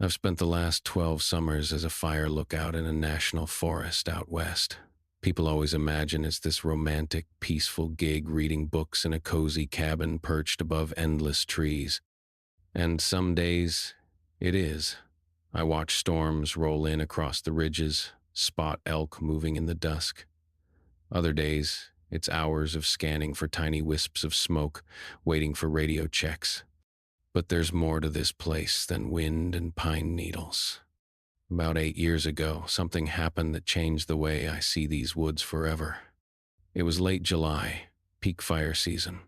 I've spent the last 12 summers as a fire lookout in a national forest out west. People always imagine it's this romantic, peaceful gig reading books in a cozy cabin perched above endless trees. And some days, it is. I watch storms roll in across the ridges, spot elk moving in the dusk. Other days, it's hours of scanning for tiny wisps of smoke, waiting for radio checks. But there's more to this place than wind and pine needles. About 8 years ago, something happened that changed the way I see these woods forever. It was late July, peak fire season.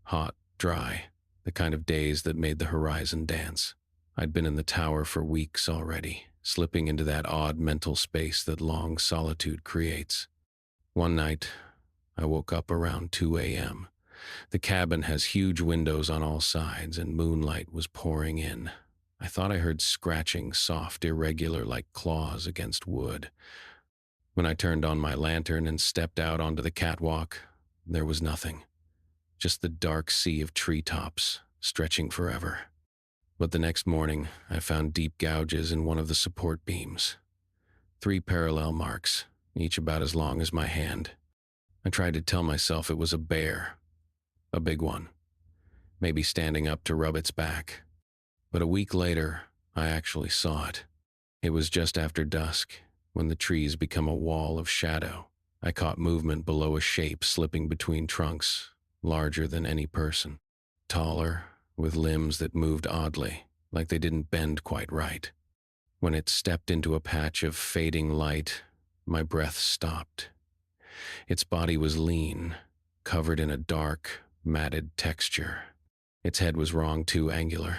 Hot, dry, the kind of days that made the horizon dance. I'd been in the tower for weeks already, slipping into that odd mental space that long solitude creates. One night, I woke up around 2 a.m. The cabin has huge windows on all sides, and moonlight was pouring in. I thought I heard scratching, soft, irregular like claws against wood. When I turned on my lantern and stepped out onto the catwalk, there was nothing. Just the dark sea of treetops, stretching forever. But the next morning, I found deep gouges in one of the support beams. 3 parallel marks, each about as long as my hand. I tried to tell myself it was a bear. A big one. Maybe standing up to rub its back. But a week later, I actually saw it. It was just after dusk, when the trees become a wall of shadow. I caught movement below a shape slipping between trunks, larger than any person. Taller, with limbs that moved oddly, like they didn't bend quite right. When it stepped into a patch of fading light, my breath stopped. Its body was lean, covered in a dark, matted texture. Its head was wrong too angular,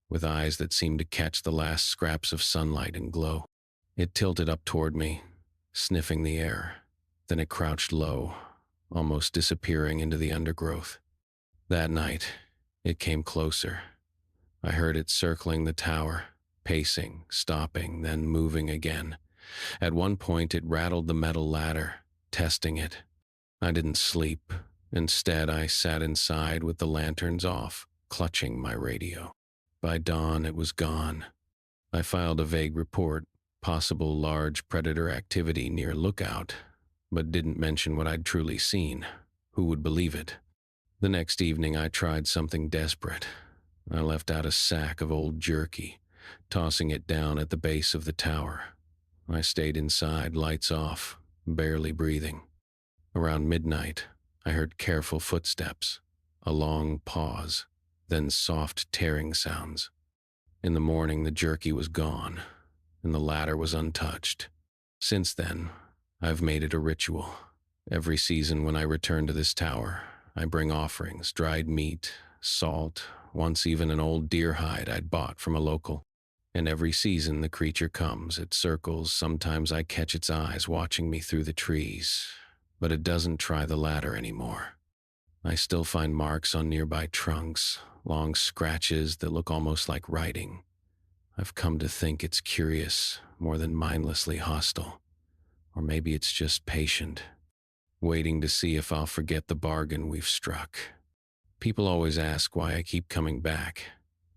with eyes that seemed to catch the last scraps of sunlight and glow. It tilted up toward me, sniffing the air. Then it crouched low, almost disappearing into the undergrowth. That night, it came closer. I heard it circling the tower, pacing, stopping, then moving again. At one point, it rattled the metal ladder, testing it. I didn't sleep. Instead, I sat inside with the lanterns off, clutching my radio. By dawn, it was gone. I filed a vague report, possible large predator activity near Lookout, but didn't mention what I'd truly seen. Who would believe it? The next evening, I tried something desperate. I left out a sack of old jerky, tossing it down at the base of the tower. I stayed inside, lights off, barely breathing. Around midnight, I heard careful footsteps, a long pause, then soft tearing sounds. In the morning, the jerky was gone, and the ladder was untouched. Since then, I've made it a ritual. Every season when I return to this tower, I bring offerings, dried meat, salt, once even an old deer hide I'd bought from a local. And every season the creature comes, it circles, sometimes I catch its eyes watching me through the trees, but it doesn't try the ladder anymore. I still find marks on nearby trunks, long scratches that look almost like writing. I've come to think it's curious, more than mindlessly hostile. Or maybe it's just patient, waiting to see if I'll forget the bargain we've struck. People always ask why I keep coming back.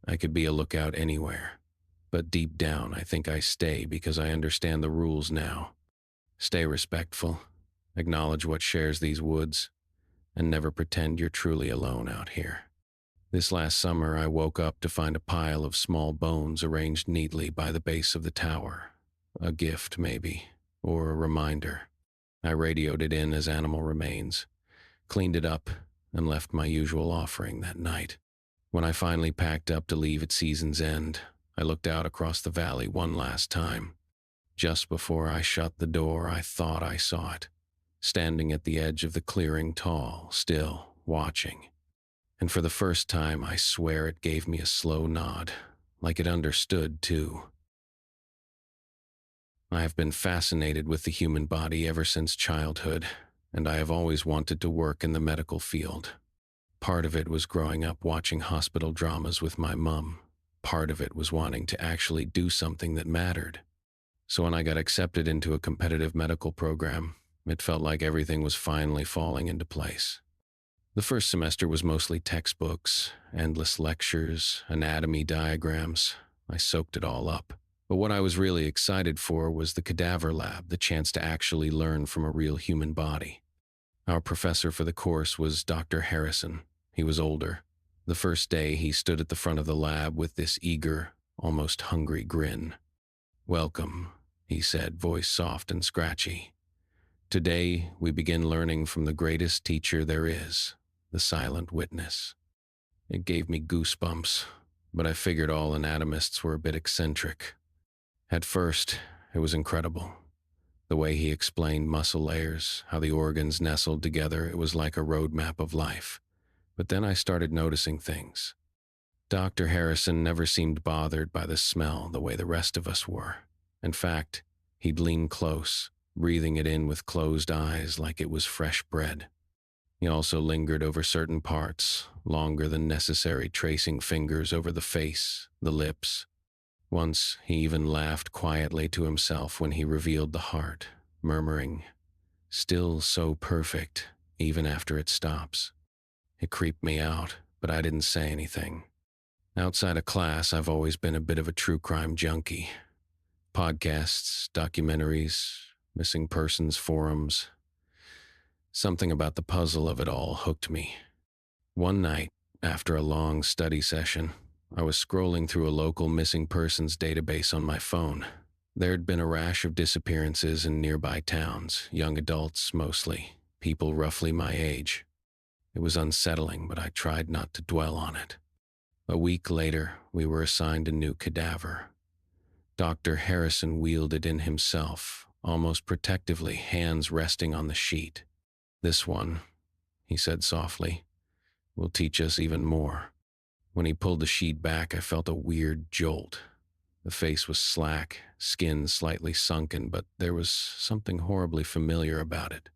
I could be a lookout anywhere. But deep down, I think I stay because I understand the rules now. Stay respectful, acknowledge what shares these woods, and never pretend you're truly alone out here. This last summer, I woke up to find a pile of small bones arranged neatly by the base of the tower. A gift, maybe, or a reminder. I radioed it in as animal remains, cleaned it up, and left my usual offering that night. When I finally packed up to leave at season's end, I looked out across the valley one last time. Just before I shut the door, I thought I saw it, standing at the edge of the clearing, tall, still, watching. And for the first time, I swear it gave me a slow nod, like it understood, too. I have been fascinated with the human body ever since childhood, and I have always wanted to work in the medical field. Part of it was growing up watching hospital dramas with my mom. Part of it was wanting to actually do something that mattered. So when I got accepted into a competitive medical program, it felt like everything was finally falling into place. The first semester was mostly textbooks, endless lectures, anatomy diagrams. I soaked it all up. But what I was really excited for was the cadaver lab, the chance to actually learn from a real human body. Our professor for the course was Dr. Harrison. He was older. The first day, he stood at the front of the lab with this eager, almost hungry grin. "Welcome," he said, voice soft and scratchy. "Today, we begin learning from the greatest teacher there is, the silent witness." It gave me goosebumps, but I figured all anatomists were a bit eccentric. At first, it was incredible. The way he explained muscle layers, how the organs nestled together, it was like a roadmap of life. But then I started noticing things. Dr. Harrison never seemed bothered by the smell the way the rest of us were. In fact, he'd lean close, breathing it in with closed eyes like it was fresh bread. He also lingered over certain parts, longer than necessary, tracing fingers over the face, the lips. Once, he even laughed quietly to himself when he revealed the heart, murmuring, "Still so perfect, even after it stops." It creeped me out, but I didn't say anything. Outside of class, I've always been a bit of a true crime junkie. Podcasts, documentaries, missing persons forums. Something about the puzzle of it all hooked me. One night, after a long study session, I was scrolling through a local missing persons database on my phone. There had been a rash of disappearances in nearby towns, young adults mostly, people roughly my age. It was unsettling, but I tried not to dwell on it. A week later, we were assigned a new cadaver. Dr. Harrison wheeled it in himself, almost protectively, hands resting on the sheet. "This one," he said softly, "will teach us even more." When he pulled the sheet back, I felt a weird jolt. The face was slack, skin slightly sunken, but there was something horribly familiar about it.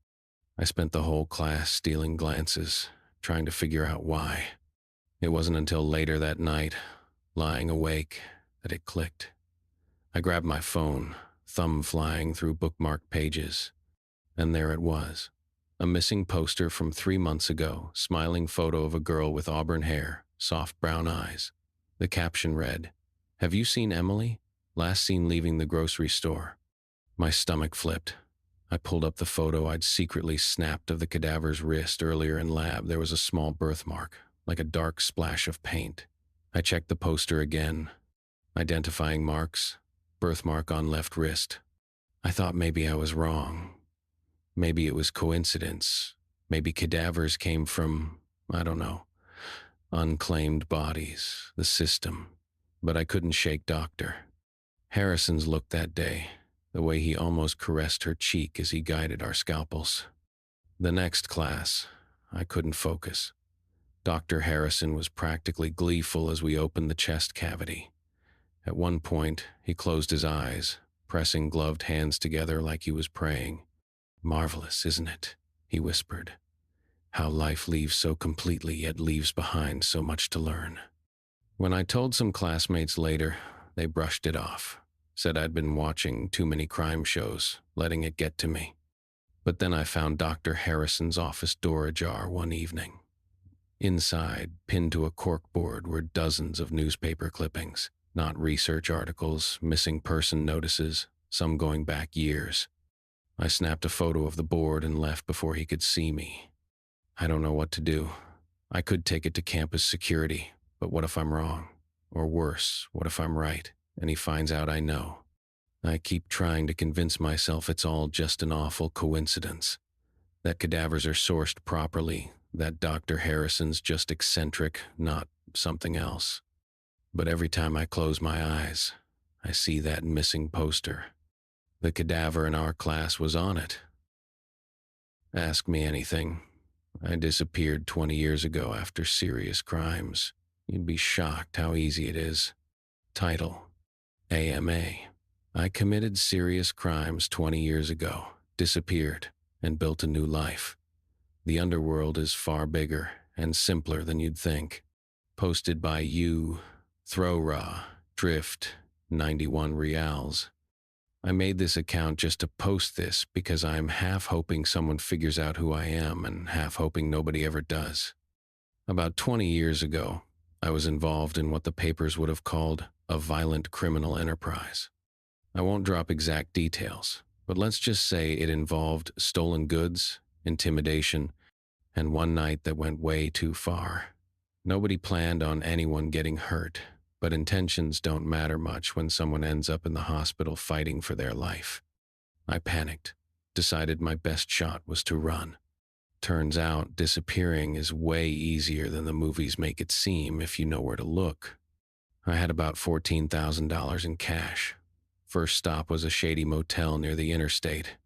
I spent the whole class stealing glances, trying to figure out why. It wasn't until later that night, lying awake, that it clicked. I grabbed my phone, thumb flying through bookmarked pages, and there it was. A missing poster from 3 months ago, smiling photo of a girl with auburn hair, soft brown eyes. The caption read, "Have you seen Emily? Last seen leaving the grocery store." My stomach flipped. I pulled up the photo I'd secretly snapped of the cadaver's wrist earlier in lab. There was a small birthmark, like a dark splash of paint. I checked the poster again. Identifying marks, birthmark on left wrist. I thought maybe I was wrong. Maybe it was coincidence. Maybe cadavers came from, I don't know, unclaimed bodies, the system. But I couldn't shake Dr. Harrison's look that day, the way he almost caressed her cheek as he guided our scalpels. The next class, I couldn't focus. Dr. Harrison was practically gleeful as we opened the chest cavity. At one point, he closed his eyes, pressing gloved hands together like he was praying. "Marvelous, isn't it?" he whispered. "How life leaves so completely yet leaves behind so much to learn." When I told some classmates later, they brushed it off, said I'd been watching too many crime shows, letting it get to me. But then I found Dr. Harrison's office door ajar one evening. Inside, pinned to a corkboard, were dozens of newspaper clippings, not research articles, missing person notices, some going back years. I snapped a photo of the board and left before he could see me. I don't know what to do. I could take it to campus security, but what if I'm wrong? Or worse, what if I'm right, and he finds out I know? I keep trying to convince myself it's all just an awful coincidence. That cadavers are sourced properly, that Dr. Harrison's just eccentric, not something else. But every time I close my eyes, I see that missing poster. The cadaver in our class was on it. Ask me anything. I disappeared 20 years ago after serious crimes. You'd be shocked how easy it is. Title: AMA. I committed serious crimes 20 years ago, disappeared, and built a new life. The underworld is far bigger and simpler than you'd think. Posted by you, Throwra, Drift, 91 reals. I made this account just to post this because I'm half hoping someone figures out who I am and half hoping nobody ever does. About 20 years ago, I was involved in what the papers would have called a violent criminal enterprise. I won't drop exact details, but let's just say it involved stolen goods, intimidation, and one night that went way too far. Nobody planned on anyone getting hurt, but intentions don't matter much when someone ends up in the hospital fighting for their life. I panicked, decided my best shot was to run. Turns out, disappearing is way easier than the movies make it seem if you know where to look. I had about $14,000 in cash. First stop was a shady motel near the interstate,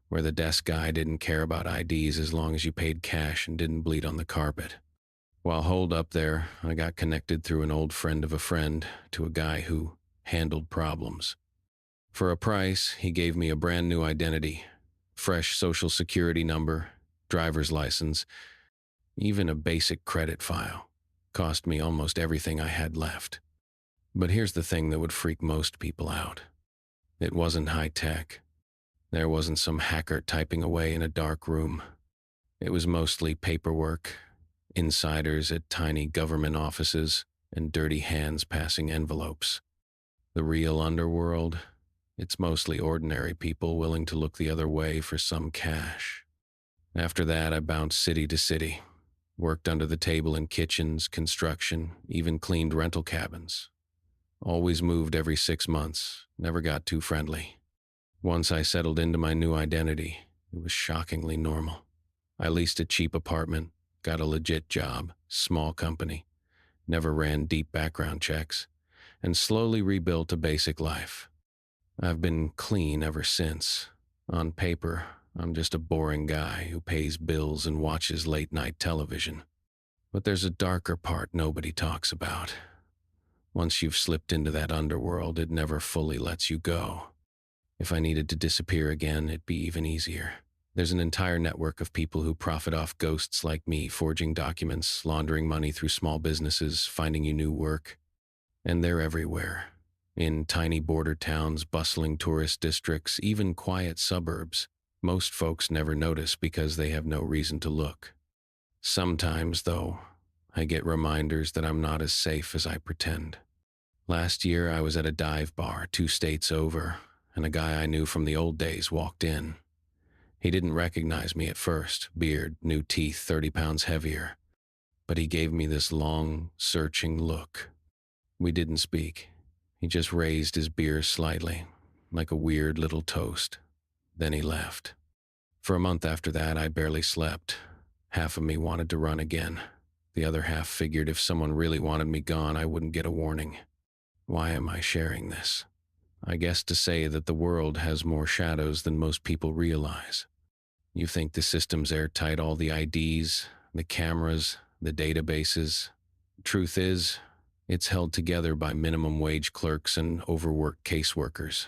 where the desk guy didn't care about IDs as long as you paid cash and didn't bleed on the carpet. While holed up there, I got connected through an old friend of a friend to a guy who handled problems. For a price, he gave me a brand new identity, fresh social security number, driver's license, even a basic credit file. Cost me almost everything I had left. But here's the thing that would freak most people out. It wasn't high tech. There wasn't some hacker typing away in a dark room. It was mostly paperwork, insiders at tiny government offices, and dirty hands passing envelopes. The real underworld, it's mostly ordinary people willing to look the other way for some cash. After that, I bounced city to city, worked under the table in kitchens, construction, even cleaned rental cabins. Always moved every 6 months, never got too friendly. Once I settled into my new identity, it was shockingly normal. I leased a cheap apartment, got a legit job, small company, never ran deep background checks, and slowly rebuilt a basic life. I've been clean ever since. On paper, I'm just a boring guy who pays bills and watches late-night television. But there's a darker part nobody talks about. Once you've slipped into that underworld, it never fully lets you go. If I needed to disappear again, it'd be even easier. There's an entire network of people who profit off ghosts like me, forging documents, laundering money through small businesses, finding you new work. And they're everywhere. In tiny border towns, bustling tourist districts, even quiet suburbs. Most folks never notice because they have no reason to look. Sometimes, though, I get reminders that I'm not as safe as I pretend. Last year, I was at a dive bar 2 states over, and a guy I knew from the old days walked in. He didn't recognize me at first, beard, new teeth, 30 pounds heavier. But he gave me this long, searching look. We didn't speak. He just raised his beer slightly, like a weird little toast. Then he left. For a month after that, I barely slept. Half of me wanted to run again. The other half figured if someone really wanted me gone, I wouldn't get a warning. Why am I sharing this? I guess to say that the world has more shadows than most people realize. You think the system's airtight, all the IDs, the cameras, the databases. Truth is, it's held together by minimum wage clerks and overworked caseworkers.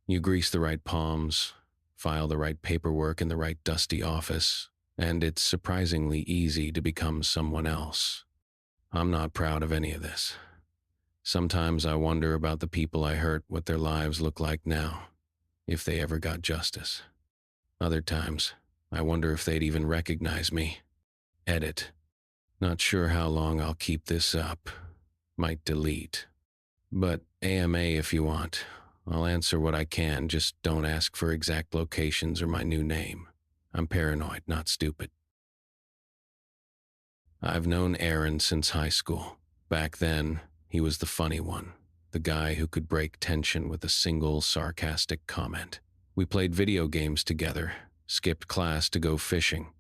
You grease the right palms, file the right paperwork in the right dusty office, and it's surprisingly easy to become someone else. I'm not proud of any of this. Sometimes I wonder about the people I hurt, what their lives look like now, if they ever got justice. Other times, I wonder if they'd even recognize me. Edit. Not sure how long I'll keep this up. Might delete. But AMA if you want. I'll answer what I can, just don't ask for exact locations or my new name. I'm paranoid, not stupid. I've known Aaron since high school. Back then, he was the funny one, the guy who could break tension with a single sarcastic comment. We played video games together, skipped class to go fishing.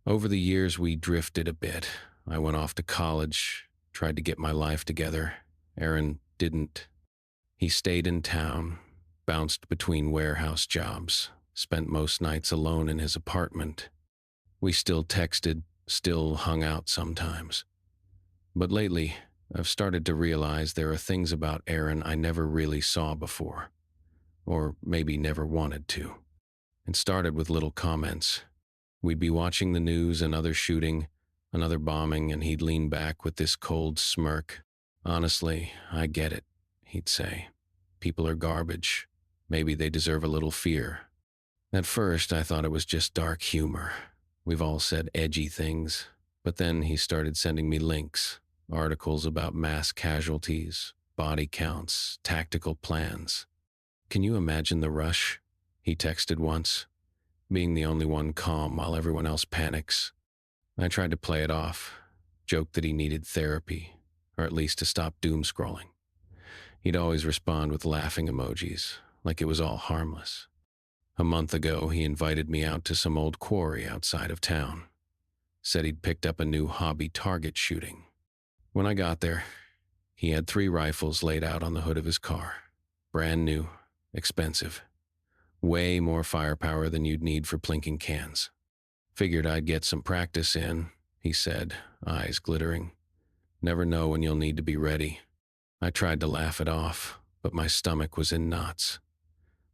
Over the years, we drifted a bit. I went off to college, tried to get my life together. Aaron didn't. He stayed in town, bounced between warehouse jobs, spent most nights alone in his apartment. We still texted, still hung out sometimes. But lately, I've started to realize there are things about Aaron I never really saw before, or maybe never wanted to. It started with little comments. We'd be watching the news, another shooting, another bombing, and he'd lean back with this cold smirk. "Honestly, I get it," he'd say. "People are garbage. Maybe they deserve a little fear." At first, I thought it was just dark humor. We've all said edgy things, but then he started sending me links, articles about mass casualties, body counts, tactical plans. Can you imagine the rush? He texted once, being the only one calm while everyone else panics. I tried to play it off, joked that he needed therapy, or at least to stop doom scrolling. He'd always respond with laughing emojis, like it was all harmless. A month ago, he invited me out to some old quarry outside of town. Said he'd picked up a new hobby target shooting. When I got there, he had 3 rifles laid out on the hood of his car. Brand new, expensive. Way more firepower than you'd need for plinking cans. Figured I'd get some practice in, he said, eyes glittering. Never know when you'll need to be ready. I tried to laugh it off, but my stomach was in knots.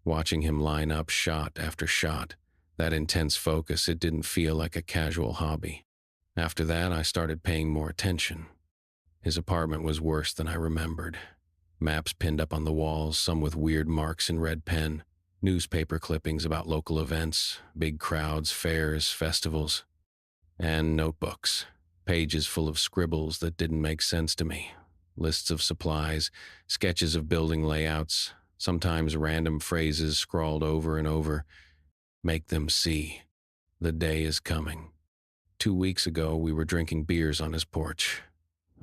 Watching him line up shot after shot, that intense focus, it didn't feel like a casual hobby. After that, I started paying more attention. His apartment was worse than I remembered. Maps pinned up on the walls, some with weird marks in red pen, newspaper clippings about local events, big crowds, fairs, festivals, and notebooks, pages full of scribbles that didn't make sense to me, lists of supplies, sketches of building layouts, sometimes random phrases scrawled over and over. Make them see. The day is coming. 2 weeks ago, we were drinking beers on his porch.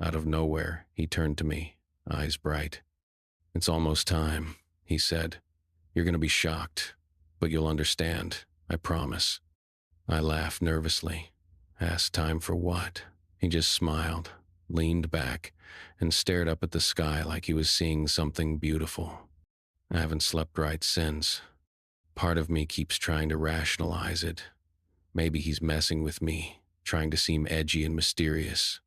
Out of nowhere, he turned to me, eyes bright. It's almost time, he said. You're going to be shocked, but you'll understand, I promise. I laughed nervously. Asked time for what? He just smiled, leaned back, and stared up at the sky like he was seeing something beautiful. I haven't slept right since. Part of me keeps trying to rationalize it. Maybe he's messing with me, trying to seem edgy and mysterious.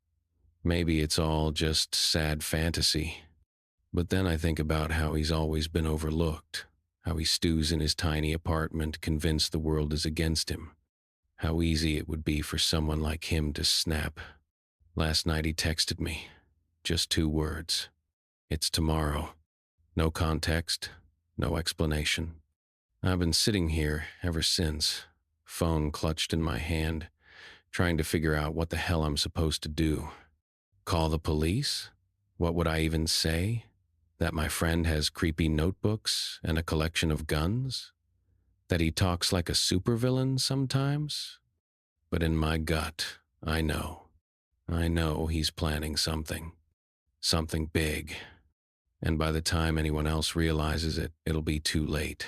Maybe it's all just sad fantasy. But then I think about how he's always been overlooked, how he stews in his tiny apartment convinced the world is against him. How easy it would be for someone like him to snap. Last night he texted me. Just 2 words. It's tomorrow. No context, no explanation. I've been sitting here ever since, phone clutched in my hand, trying to figure out what the hell I'm supposed to do. Call the police? What would I even say? That my friend has creepy notebooks and a collection of guns? That he talks like a supervillain sometimes? But in my gut, I know he's planning something. Something big. And by the time anyone else realizes it, it'll be too late.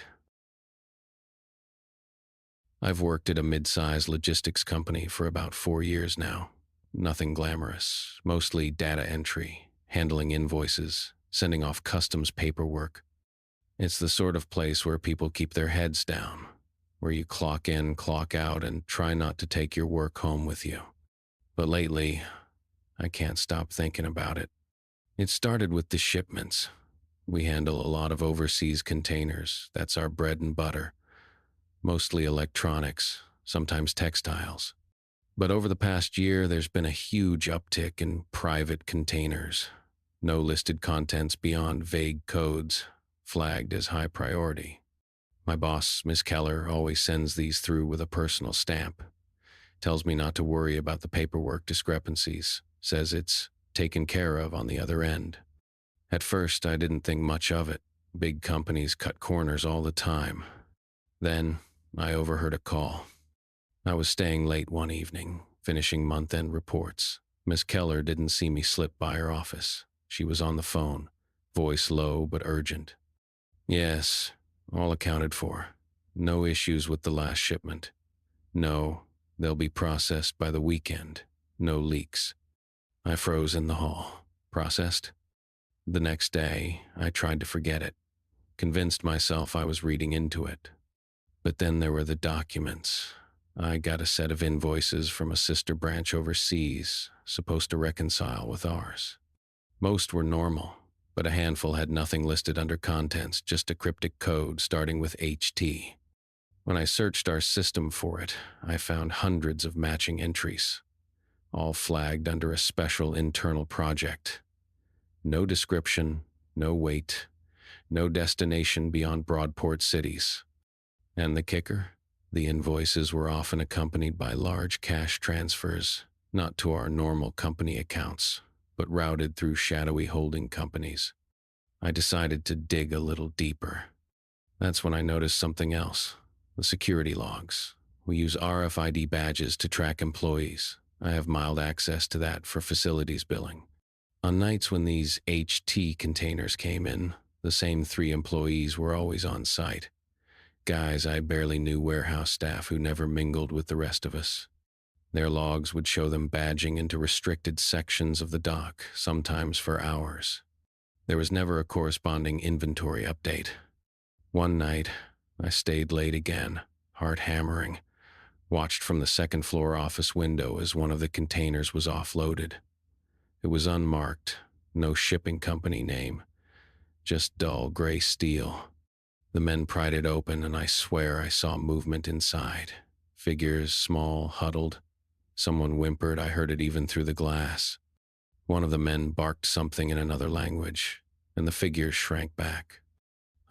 I've worked at a mid-sized logistics company for about 4 years now. Nothing glamorous, mostly data entry, handling invoices, sending off customs paperwork. It's the sort of place where people keep their heads down, where you clock in, clock out, and try not to take your work home with you. But lately, I can't stop thinking about it. It started with the shipments. We handle a lot of overseas containers. That's our bread and butter. Mostly electronics, sometimes textiles. But over the past year, there's been a huge uptick in private containers. No listed contents beyond vague codes, flagged as high priority. My boss, Miss Keller, always sends these through with a personal stamp. Tells me not to worry about the paperwork discrepancies. Says it's taken care of on the other end. At first, I didn't think much of it. Big companies cut corners all the time. Then, I overheard a call. I was staying late one evening, finishing month-end reports. Miss Keller didn't see me slip by her office. She was on the phone, voice low but urgent. Yes, all accounted for. No issues with the last shipment. No, they'll be processed by the weekend. No leaks. I froze in the hall. Processed? The next day, I tried to forget it. Convinced myself I was reading into it. But then there were the documents. I got a set of invoices from a sister branch overseas, supposed to reconcile with ours. Most were normal, but a handful had nothing listed under contents, just a cryptic code starting with HT. When I searched our system for it, I found hundreds of matching entries, all flagged under a special internal project. No description, no weight, no destination beyond Broadport cities. And the kicker? The invoices were often accompanied by large cash transfers, not to our normal company accounts, but routed through shadowy holding companies. I decided to dig a little deeper. That's when I noticed something else. The security logs. We use RFID badges to track employees. I have mild access to that for facilities billing. On nights when these HT containers came in, the same 3 employees were always on site. Guys I barely knew, warehouse staff who never mingled with the rest of us. Their logs would show them badging into restricted sections of the dock, sometimes for hours. There was never a corresponding inventory update. One night, I stayed late again, heart hammering, watched from the second-floor office window as one of the containers was offloaded. It was unmarked, no shipping company name, just dull gray steel. The men pried it open, and I swear I saw movement inside. Figures, small, huddled. Someone whimpered. I heard it even through the glass. One of the men barked something in another language, and the figures shrank back.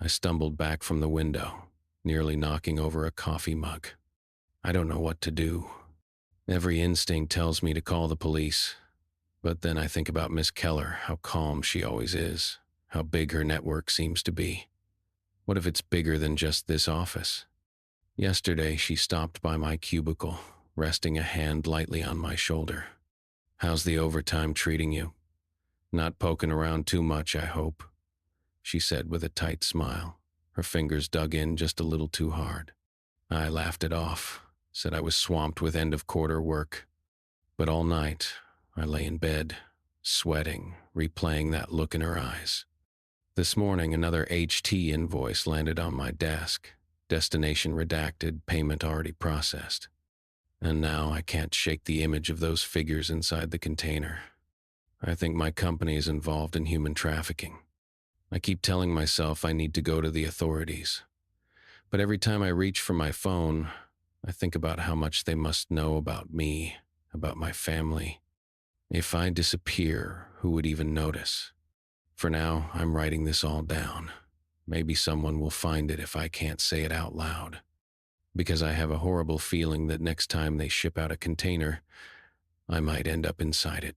I stumbled back from the window, nearly knocking over a coffee mug. I don't know what to do. Every instinct tells me to call the police, but then I think about Miss Keller, how calm she always is, how big her network seems to be. What if it's bigger than just this office? Yesterday, she stopped by my cubicle, resting a hand lightly on my shoulder. "How's the overtime treating you? Not poking around too much, I hope," she said with a tight smile. Her fingers dug in just a little too hard. I laughed it off, said I was swamped with end-of-quarter work. But all night, I lay in bed, sweating, replaying that look in her eyes. This morning, another HT invoice landed on my desk. Destination redacted, payment already processed. And now I can't shake the image of those figures inside the container. I think my company is involved in human trafficking. I keep telling myself I need to go to the authorities. But every time I reach for my phone, I think about how much they must know about me, about my family. If I disappear, who would even notice? For now, I'm writing this all down. Maybe someone will find it if I can't say it out loud. Because I have a horrible feeling that next time they ship out a container, I might end up inside it.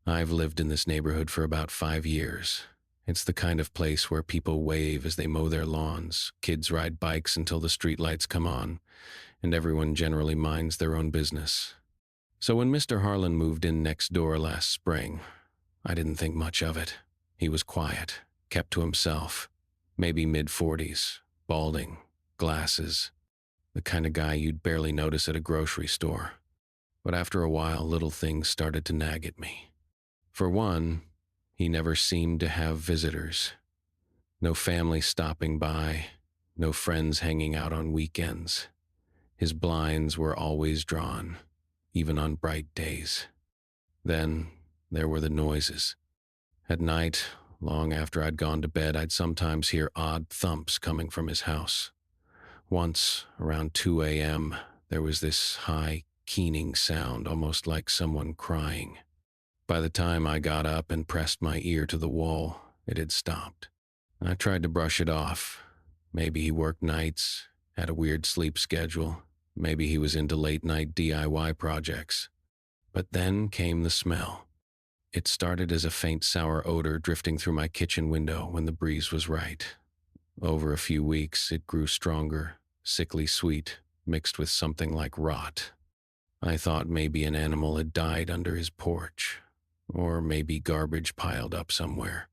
I've lived in this neighborhood for about 5 years. It's the kind of place where people wave as they mow their lawns, kids ride bikes until the streetlights come on, and everyone generally minds their own business. So when Mr. Harlan moved in next door last spring, I didn't think much of it. He was quiet, kept to himself, maybe mid-40s, balding, glasses, the kind of guy you'd barely notice at a grocery store. But after a while, little things started to nag at me. For one, he never seemed to have visitors. No family stopping by, no friends hanging out on weekends. His blinds were always drawn, even on bright days. Then there were the noises. At night, long after I'd gone to bed, I'd sometimes hear odd thumps coming from his house. Once, around 2 a.m., there was this high, keening sound, almost like someone crying. By the time I got up and pressed my ear to the wall, it had stopped. I tried to brush it off. Maybe he worked nights, had a weird sleep schedule. Maybe he was into late-night DIY projects. But then came the smell. It started as a faint sour odor drifting through my kitchen window when the breeze was right. Over a few weeks, it grew stronger, sickly sweet, mixed with something like rot. I thought maybe an animal had died under his porch, or maybe garbage piled up somewhere.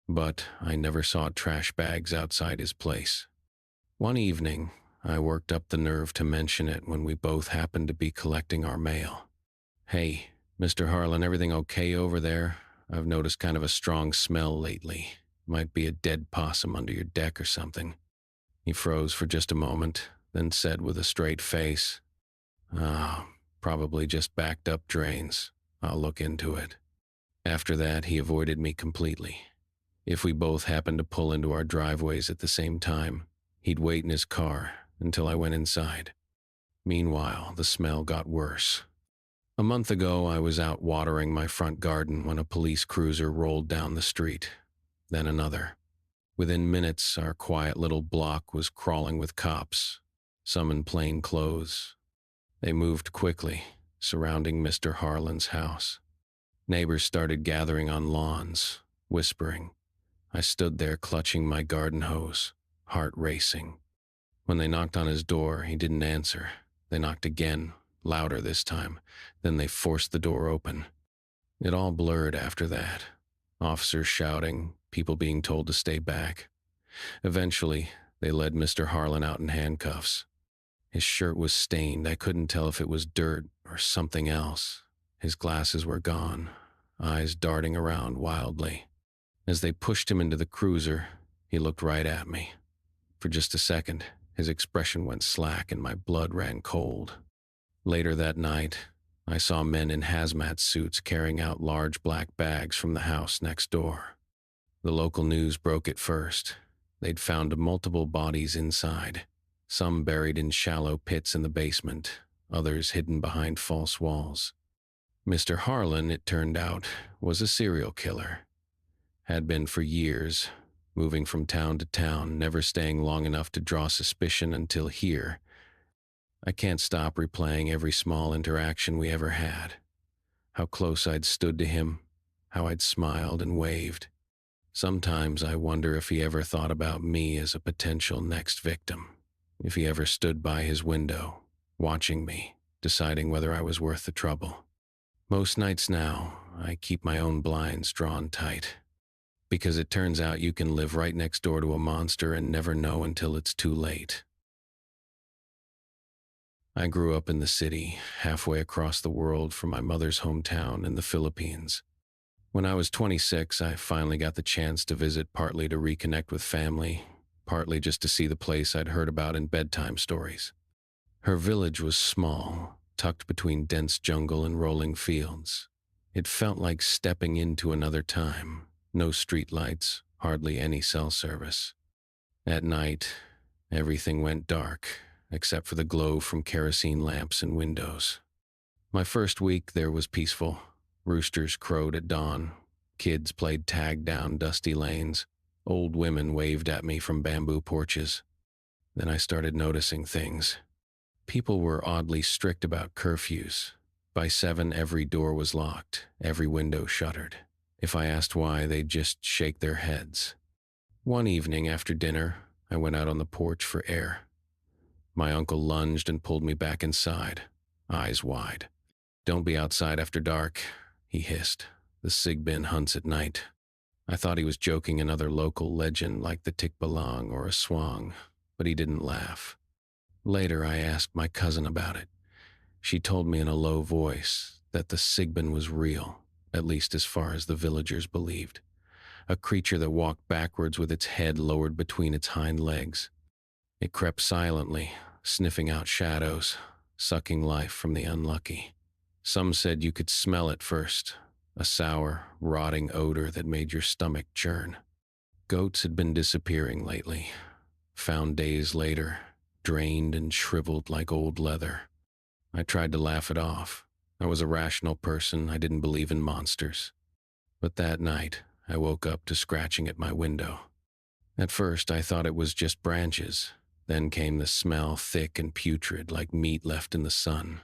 But I never saw trash bags outside his place. One evening, I worked up the nerve to mention it when we both happened to be collecting our mail. "Hey, Mr. Harlan, everything okay over there? I've noticed kind of a strong smell lately. Might be a dead possum under your deck or something." He froze for just a moment, then said with a straight face, Probably just backed up drains. I'll look into it." After that, he avoided me completely. If we both happened to pull into our driveways at the same time, he'd wait in his car until I went inside. Meanwhile, the smell got worse. A month ago, I was out watering my front garden when a police cruiser rolled down the street. Then another. Within minutes, our quiet little block was crawling with cops, some in plain clothes. They moved quickly, surrounding Mr. Harlan's house. Neighbors started gathering on lawns. whispering. I stood there clutching my garden hose, heart racing. When they knocked on his door, he didn't answer. They knocked again, louder this time. Then they forced the door open. It all blurred after that. Officers shouting, people being told to stay back. Eventually, they led Mr. Harlan out in handcuffs. His shirt was stained. I couldn't tell if it was dirt or something else. His glasses were gone, eyes darting around wildly. As they pushed him into the cruiser, he looked right at me. For just a second, his expression went slack and my blood ran cold. Later that night, I saw men in hazmat suits carrying out large black bags from the house next door. The local news broke it first. They'd found multiple bodies inside, some buried in shallow pits in the basement, others hidden behind false walls. Mr. Harlan, it turned out, was a serial killer. Had been for years, moving from town to town, never staying long enough to draw suspicion until here. I can't stop replaying every small interaction we ever had. How close I'd stood to him, how I'd smiled and waved. Sometimes I wonder if he ever thought about me as a potential next victim. If he ever stood by his window, watching me, deciding whether I was worth the trouble. Most nights now, I keep my own blinds drawn tight. Because it turns out you can live right next door to a monster and never know until it's too late. I grew up in the city, halfway across the world from my mother's hometown in the Philippines. When I was 26, I finally got the chance to visit, partly to reconnect with family, partly just to see the place I'd heard about in bedtime stories. Her village was small, tucked between dense jungle and rolling fields. It felt like stepping into another time. No streetlights, hardly any cell service. At night, everything went dark, except for the glow from kerosene lamps and windows. My first week there was peaceful. Roosters crowed at dawn. Kids played tag down dusty lanes. Old women waved at me from bamboo porches. Then I started noticing things. People were oddly strict about curfews. By 7, every door was locked, every window shuttered. If I asked why, they'd just shake their heads. One evening after dinner, I went out on the porch for air. My uncle lunged and pulled me back inside, eyes wide. "Don't be outside after dark," he hissed. "The Sigbin hunts at night." I thought he was joking another local legend like the Tikbalang or a Swang, but he didn't laugh. Later, I asked my cousin about it. She told me in a low voice that the Sigbin was real, at least as far as the villagers believed. A creature that walked backwards with its head lowered between its hind legs. It crept silently, sniffing out shadows, sucking life from the unlucky. Some said you could smell it first, a sour, rotting odor that made your stomach churn. Goats had been disappearing lately, found days later, drained and shriveled like old leather. I tried to laugh it off. I was a rational person, I didn't believe in monsters. But that night, I woke up to scratching at my window. At first, I thought it was just branches. Then came the smell, thick and putrid, like meat left in the sun.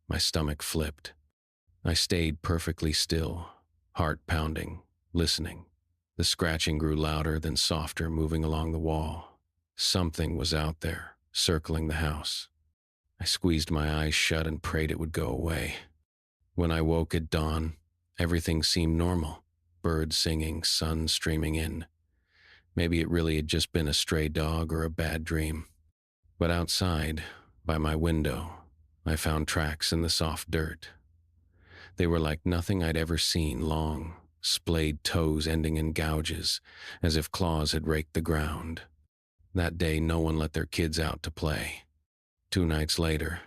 My stomach flipped. I stayed perfectly still, heart pounding, listening. The scratching grew louder, then softer, moving along the wall. Something was out there, circling the house. I squeezed my eyes shut and prayed it would go away. When I woke at dawn, everything seemed normal. Birds singing, sun streaming in. Maybe it really had just been a stray dog or a bad dream. But outside, by my window, I found tracks in the soft dirt. They were like nothing I'd ever seen, long, splayed toes ending in gouges, as if claws had raked the ground. That day, no one let their kids out to play. 2 nights later,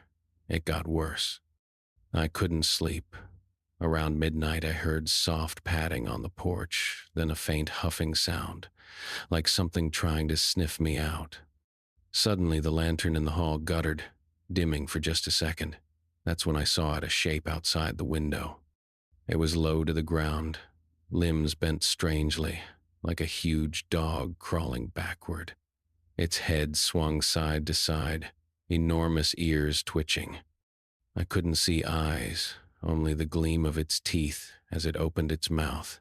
it got worse. I couldn't sleep. Around midnight, I heard soft padding on the porch, then a faint huffing sound, like something trying to sniff me out. Suddenly, the lantern in the hall guttered, dimming for just a second. That's when I saw it, a shape outside the window. It was low to the ground, limbs bent strangely, like a huge dog crawling backward. Its head swung side to side, enormous ears twitching. I couldn't see eyes, only the gleam of its teeth as it opened its mouth.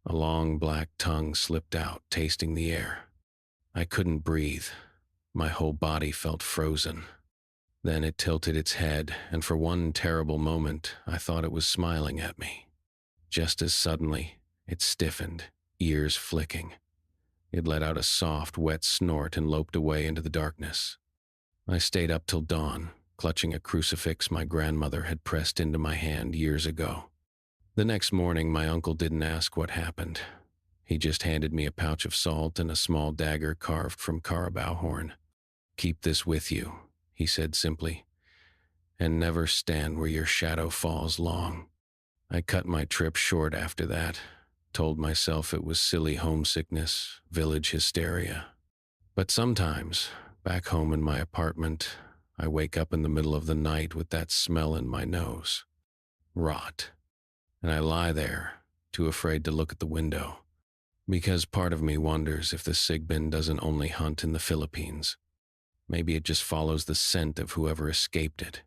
A long black tongue slipped out, tasting the air. I couldn't breathe. My whole body felt frozen. Then it tilted its head, and for one terrible moment, I thought it was smiling at me. Just as suddenly, it stiffened, ears flicking. It let out a soft, wet snort and loped away into the darkness. I stayed up till dawn, clutching a crucifix my grandmother had pressed into my hand years ago. The next morning, my uncle didn't ask what happened. He just handed me a pouch of salt and a small dagger carved from carabao horn. "Keep this with you," he said simply, "and never stand where your shadow falls long." I cut my trip short after that, told myself it was silly homesickness, village hysteria. But sometimes, back home in my apartment, I wake up in the middle of the night with that smell in my nose. Rot. And I lie there, too afraid to look at the window, because part of me wonders if the Sigbin doesn't only hunt in the Philippines. Maybe it just follows the scent of whoever escaped it.